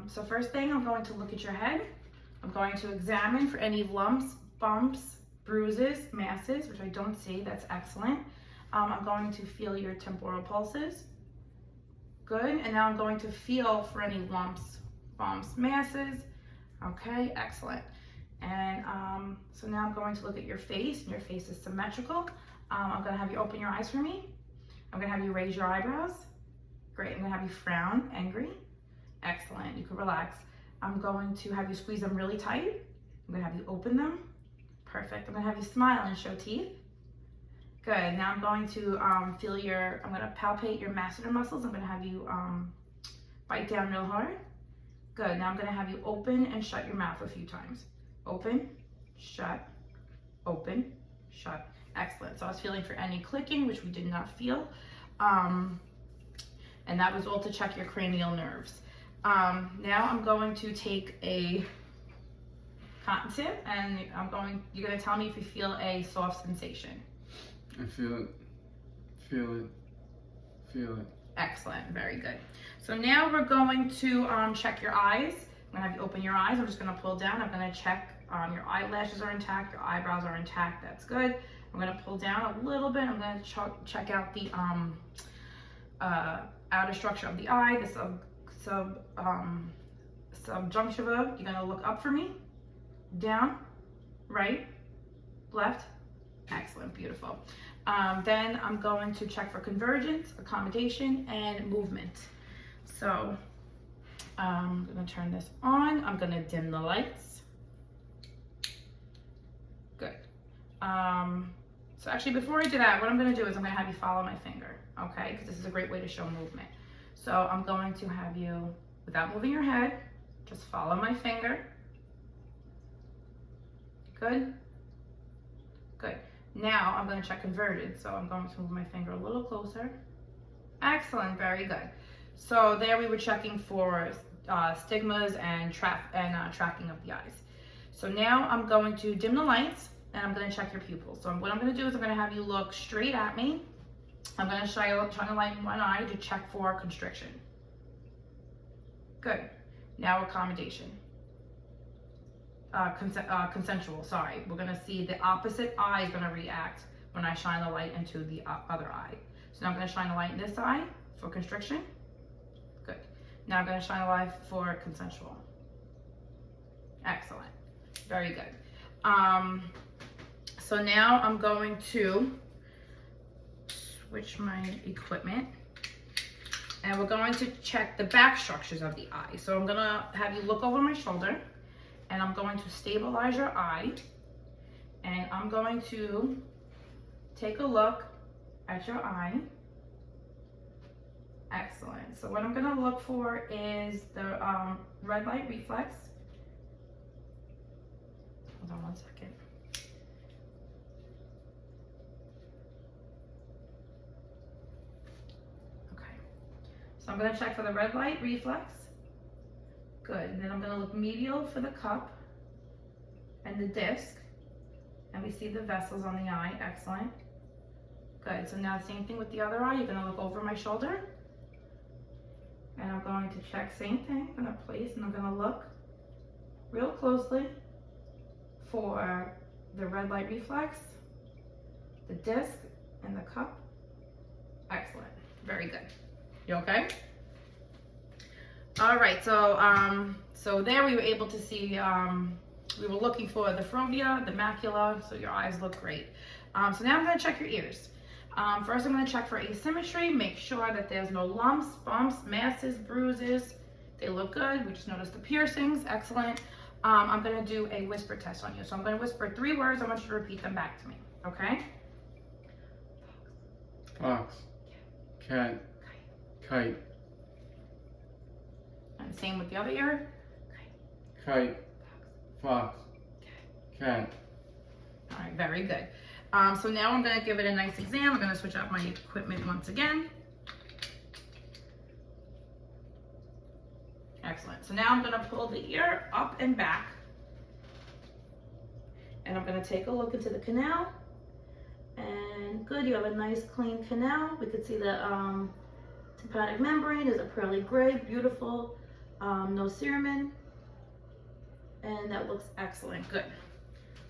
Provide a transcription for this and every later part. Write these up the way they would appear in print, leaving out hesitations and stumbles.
So first thing, I'm going to look at your head. I'm going to examine for any lumps, bumps, bruises, masses, which I don't see. That's excellent. I'm going to feel your temporal pulses. Good. And now I'm going to feel for any lumps, bumps, masses. Okay, excellent. And so now I'm going to look at your face, and your face is symmetrical. I'm going to have you open your eyes for me. I'm going to have you raise your eyebrows. Great. I'm going to have you frown, angry. Excellent. You can relax. I'm going to have you squeeze them really tight. I'm going to have you open them. Perfect. I'm going to have you smile and show teeth. Good. Now I'm going to I'm going to palpate your masseter muscles. I'm going to have you bite down real hard. Good. Now I'm going to have you open and shut your mouth a few times. Open, shut, open, shut. Excellent. So I was feeling for any clicking, which we did not feel. And that was all to check your cranial nerves. Now I'm going to take a cotton tip, and you're going to tell me if you feel a soft sensation. I feel it, feel it, feel it. Excellent, very good. So now we're going to check your eyes. I'm gonna have you open your eyes. I'm just gonna pull down. I'm gonna check your eyelashes are intact, your eyebrows are intact, that's good. I'm gonna pull down a little bit. I'm gonna check out the outer structure of the eye, the subjunctiva. You're gonna look up for me, down, right, left. Excellent, beautiful. Then I'm going to check for convergence, accommodation, and movement. So I'm gonna turn this on. I'm gonna dim the lights. Good. So actually, before I do that, what I'm gonna do is I'm gonna have you follow my finger, okay? Because this is a great way to show movement. So I'm going to have you, without moving your head, just follow my finger. Good. Good. Now I'm going to check convergence. So I'm going to move my finger a little closer. Excellent, very good. So there we were checking for stigmas and tracking of the eyes. So now I'm going to dim the lights, and I'm going to check your pupils. So what I'm going to do is I'm going to have you look straight at me. I'm going to shine a light in one eye to check for constriction. Good. Now accommodation. Consensual, sorry. We're going to see the opposite eye is going to react when I shine the light into the other eye. So now I'm going to shine the light in this eye for constriction. Good. Now I'm going to shine a light for consensual. Excellent. Very good. So now I'm going to switch my equipment, and we're going to check the back structures of the eye. So I'm going to have you look over my shoulder, and I'm going to stabilize your eye, and I'm going to take a look at your eye. Excellent. So what I'm going to look for is the red light reflex. Hold on one second. Okay. So I'm going to check for the red light reflex. Good. And then I'm going to look medial for the cup and the disc. And we see the vessels on the eye. Excellent. Good. So now same thing with the other eye. You're going to look over my shoulder. And I'm going to check same thing. I'm going to place, and I'm going to look real closely for the red light reflex, the disc, and the cup. Excellent. Very good. You okay? All right, so there we were able to see, we were looking for the fovea, the macula, so your eyes look great. So now I'm going to check your ears. First I'm going to check for asymmetry, make sure that there's no lumps, bumps, masses, bruises. They look good. We just noticed the piercings. Excellent. I'm going to do a whisper test on you. So I'm going to whisper 3 words. I want you to repeat them back to me, okay? Fox, cat, kite. And same with the other ear. Kite, fox, cat. All right, very good. So now I'm going to give it a nice exam. I'm going to switch out my equipment once again. Excellent. So now I'm going to pull the ear up and back. And I'm going to take a look into the canal. And good, you have a nice clean canal. We could see the tympanic membrane is a pearly gray, beautiful. no cerumen, and that looks excellent. Good.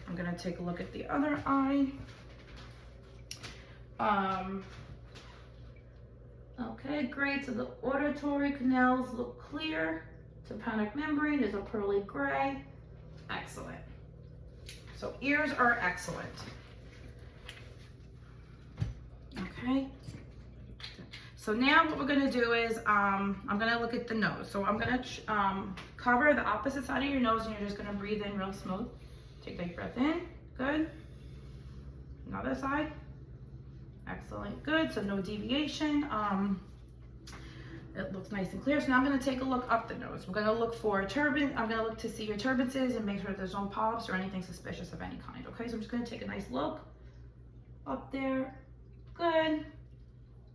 I'm gonna take a look at the other eye. Okay, great. So the auditory canals look clear. Tympanic membrane is a pearly gray. Excellent. So ears are excellent. Okay. So now what we're gonna do is, I'm gonna look at the nose. So I'm gonna cover the opposite side of your nose, and you're just gonna breathe in real smooth. Take a deep breath in. Good. Another side. Excellent. Good. So no deviation. It looks nice and clear. So now I'm going to take a look up the nose. We're going to look for turbans. I'm going to look to see your turbances and make sure that there's no polyps or anything suspicious of any kind. Okay, so I'm just going to take a nice look up there. Good.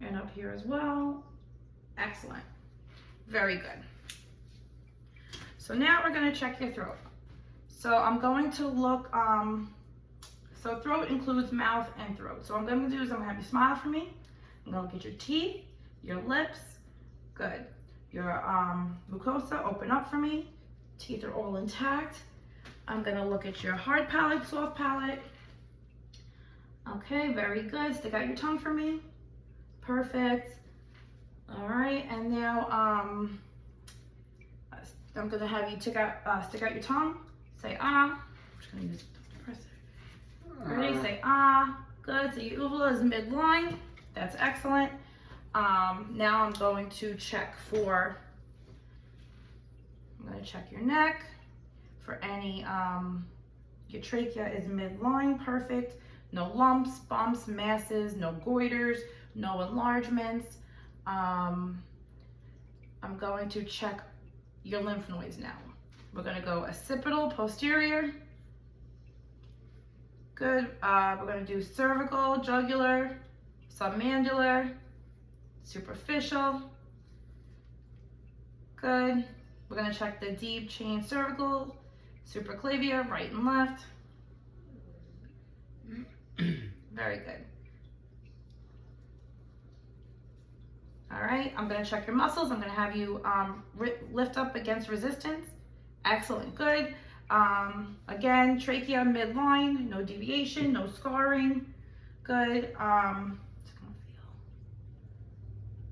And up here as well. Excellent. Very good. So now we're going to check your throat. So I'm going to look, so throat includes mouth and throat. So what I'm going to do is I'm going to have you smile for me. I'm going to look at your teeth, your lips. Good. Your mucosa, open up for me. Teeth are all intact. I'm going to look at your hard palate, soft palate. Okay, very good. Stick out your tongue for me. Perfect. All right, and now I'm going to have you stick out your tongue. Say ah. I'm just going to use the depressor. Ready? Say ah. Good. So your uvula is midline. That's excellent. Now I'm going to check for, I'm going to check your neck for any, your trachea is midline, perfect. No lumps, bumps, masses, no goiters, no enlargements. I'm going to check your lymph nodes now. We're going to go occipital, posterior. Good. We're going to do cervical, jugular, submandibular, superficial. Good. We're going to check the deep chain cervical, supraclavia, right and left. Very good. All right, I'm going to check your muscles. I'm going to have you lift up against resistance. Excellent, good. Again, trachea midline, no deviation, no scarring. Good.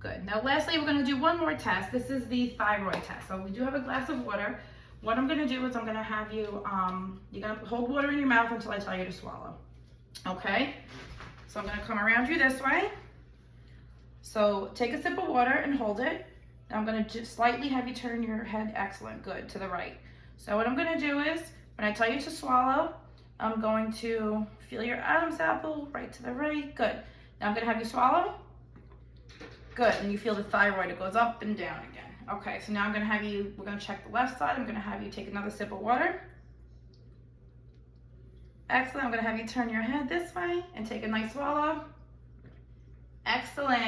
Good. Now, lastly, we're going to do one more test. This is the thyroid test. So we do have a glass of water. What I'm going to do is I'm going to have you, you're going to hold water in your mouth until I tell you to swallow. Okay? So I'm going to come around you this way. So take a sip of water and hold it. Now I'm going to just slightly have you turn your head, excellent, good, to the right. So what I'm going to do is, when I tell you to swallow, I'm going to feel your Adam's apple, right to the right, good. Now I'm going to have you swallow. Good, and you feel the thyroid, it goes up and down again. Okay, so now I'm gonna have you, we're gonna check the left side. I'm gonna have you take another sip of water. Excellent, I'm gonna have you turn your head this way and take a nice swallow. Excellent.